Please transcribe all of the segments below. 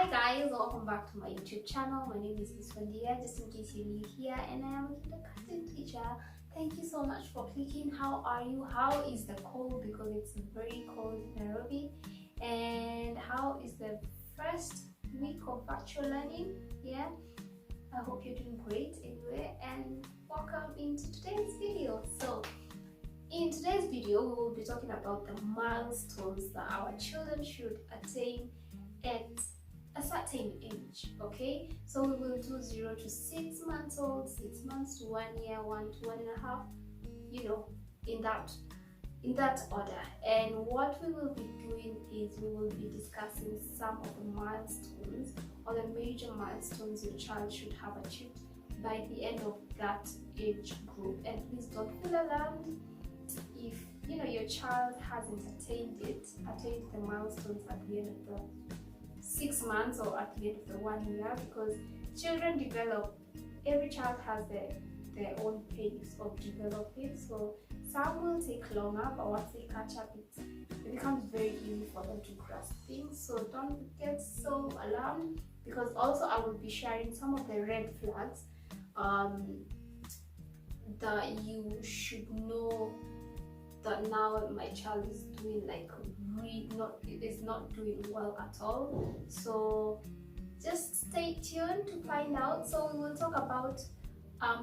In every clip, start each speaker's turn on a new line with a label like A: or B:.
A: Hi guys, welcome back to my YouTube channel. My name is Miss Wendia, just in case you're new here, and I am a kindergarten teacher. Thank you so much for clicking. How are you? How is the cold? Because it's very cold in Nairobi. And how is the first week of virtual learning? Yeah, I hope you're doing great anyway, and welcome into today's video. So in today's video, we will be talking about the milestones that our children should attain at a certain age. Okay, so we will do 0 to 6 months old, 6 months to 1 year, 1 to 1.5, you know, in that order. And what we will be doing is we will be discussing some of the milestones or the major milestones your child should have achieved by the end of that age group. And please don't feel alarmed if your child hasn't attained the milestones at the end of the 6 months or at the end of the 1 year, because children develop, every child has their own pace of developing. So some will take longer, but once they catch up, it becomes very easy for them to grasp things. So don't get so alarmed, because also I will be sharing some of the red flags that you should know that now my child is doing not doing well at all. So just stay tuned to find out. So we will talk about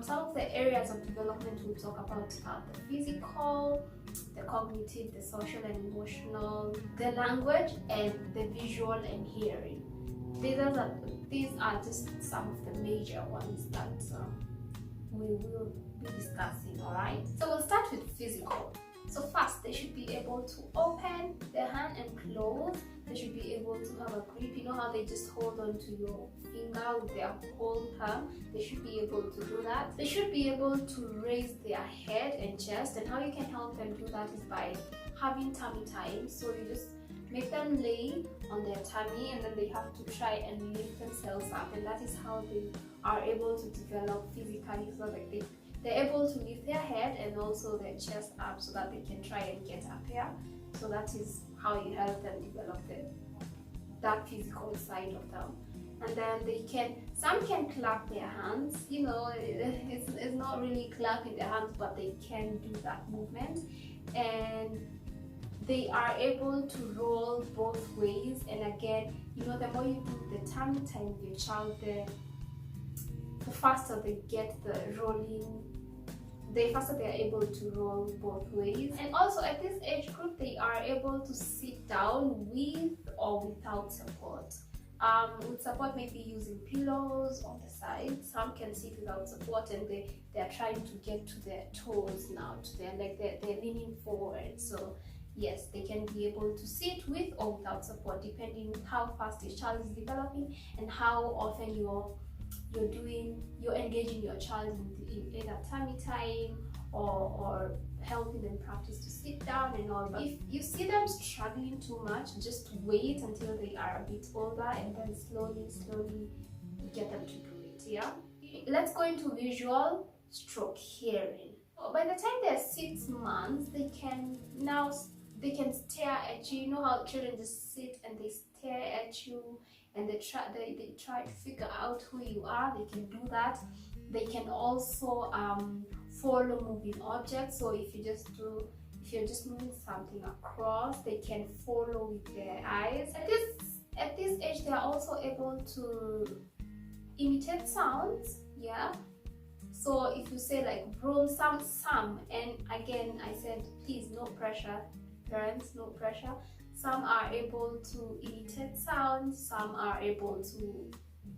A: some of the areas of development. We'll talk about the physical, the cognitive, the social and emotional, the language, and the visual and hearing. These are just some of the major ones that we will be discussing. All right, so we'll start with physical. So first, they should be able to open their hand and close. They should be able to have a grip. You know how they just hold on to your finger with their whole palm? They should be able to do that. They should be able to raise their head and chest. And how you can help them do that is by having tummy time. So you just make them lay on their tummy, and then they have to try and lift themselves up. And that is how they are able to develop physically, so that they're able to lift their head and also their chest up, so that they can try and get up here. So that is how you help them develop that physical side of them. And then some can clap their hands. It's not really clapping their hands, but they can do that movement. And they are able to roll both ways. And again, the more you do the tummy time with your child, the faster they get the rolling, the faster they are able to roll both ways. And also at this age group, they are able to sit down with or without support. With support, maybe using pillows on the side. Some can sit without support, and they're trying to get to their toes now, to their leg. They're leaning forward. So yes, they can be able to sit with or without support, depending how fast your child is developing and how often you're engaging your child in either tummy time or helping them practice to sit down and all. But if you see them struggling too much, just wait until they are a bit older, and then slowly get them to do it. Yeah, let's go into visual stroke hearing. By the time they're 6 months, they can stare at you. You know how children just sit and they stare at you, and they try to figure out who you are. They can do that. They can also follow moving objects. So if you're just moving something across, they can follow with their eyes. At this age, they are also able to imitate sounds. Yeah. So if you say like broom, some, and again I said, please, no pressure, parents, no pressure. Some are able to imitate sounds, some are able to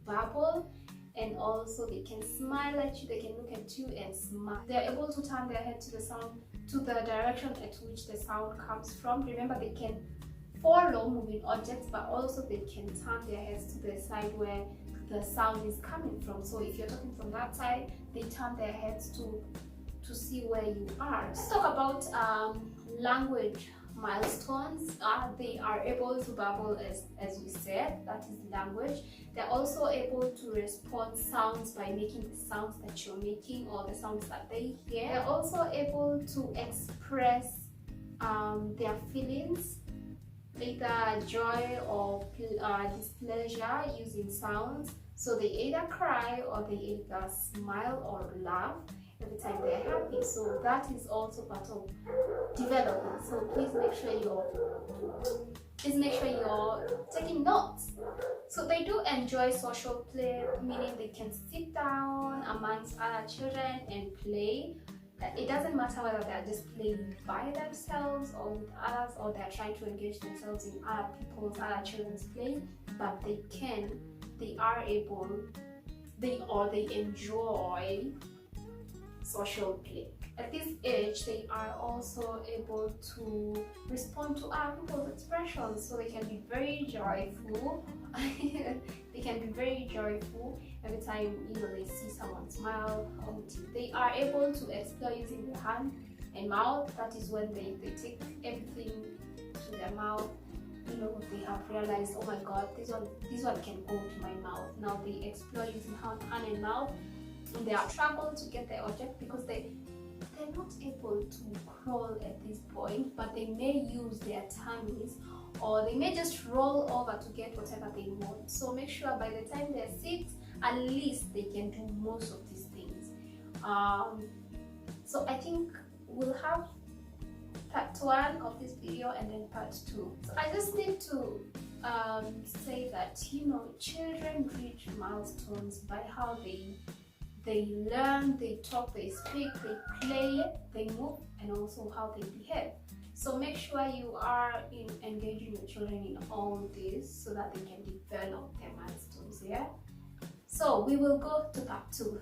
A: babble, and also they can smile at you, they can look at you and smile. They're able to turn their head to the sound, to the direction at which the sound comes from. Remember, they can follow moving objects, but also they can turn their heads to the side where the sound is coming from. So if you're talking from that side, they turn their heads to see where you are. Let's talk about language milestones. They are able to babble, as we said, that is language. They're also able to respond sounds by making the sounds that you're making or the sounds that they hear. They're also able to express their feelings either joy or displeasure using sounds. So they either cry or they either smile or laugh every time they're happy. So that is also part of development. So please make sure you're taking notes. So they do enjoy social play, meaning they can sit down amongst other children and play. It doesn't matter whether they're just playing by themselves or with others, or they're trying to engage themselves in other children's play, but they are able, they enjoy social play. At this age, they are also able to respond to other people's expressions, so they can be very joyful. They can be very joyful every time they see someone smile. They are able to explore using their hand and mouth. That is when they take everything to their mouth. They have realized, oh my god, this one can go to my mouth. Now they explore using hand and mouth. And they are struggle to get their object because they're not able to crawl at this point, but they may use their tummies, or they may just roll over to get whatever they want. So make sure by the time they're 6, at least they can do most of these things. So I think we'll have part 1 of this video and then part 2. So I just need to say that children reach milestones by how they learn, they talk, they speak, they play, they move, and also how they behave. So make sure you are engaging your children in all this so that they can develop their milestones. Yeah. So we will go to part 2.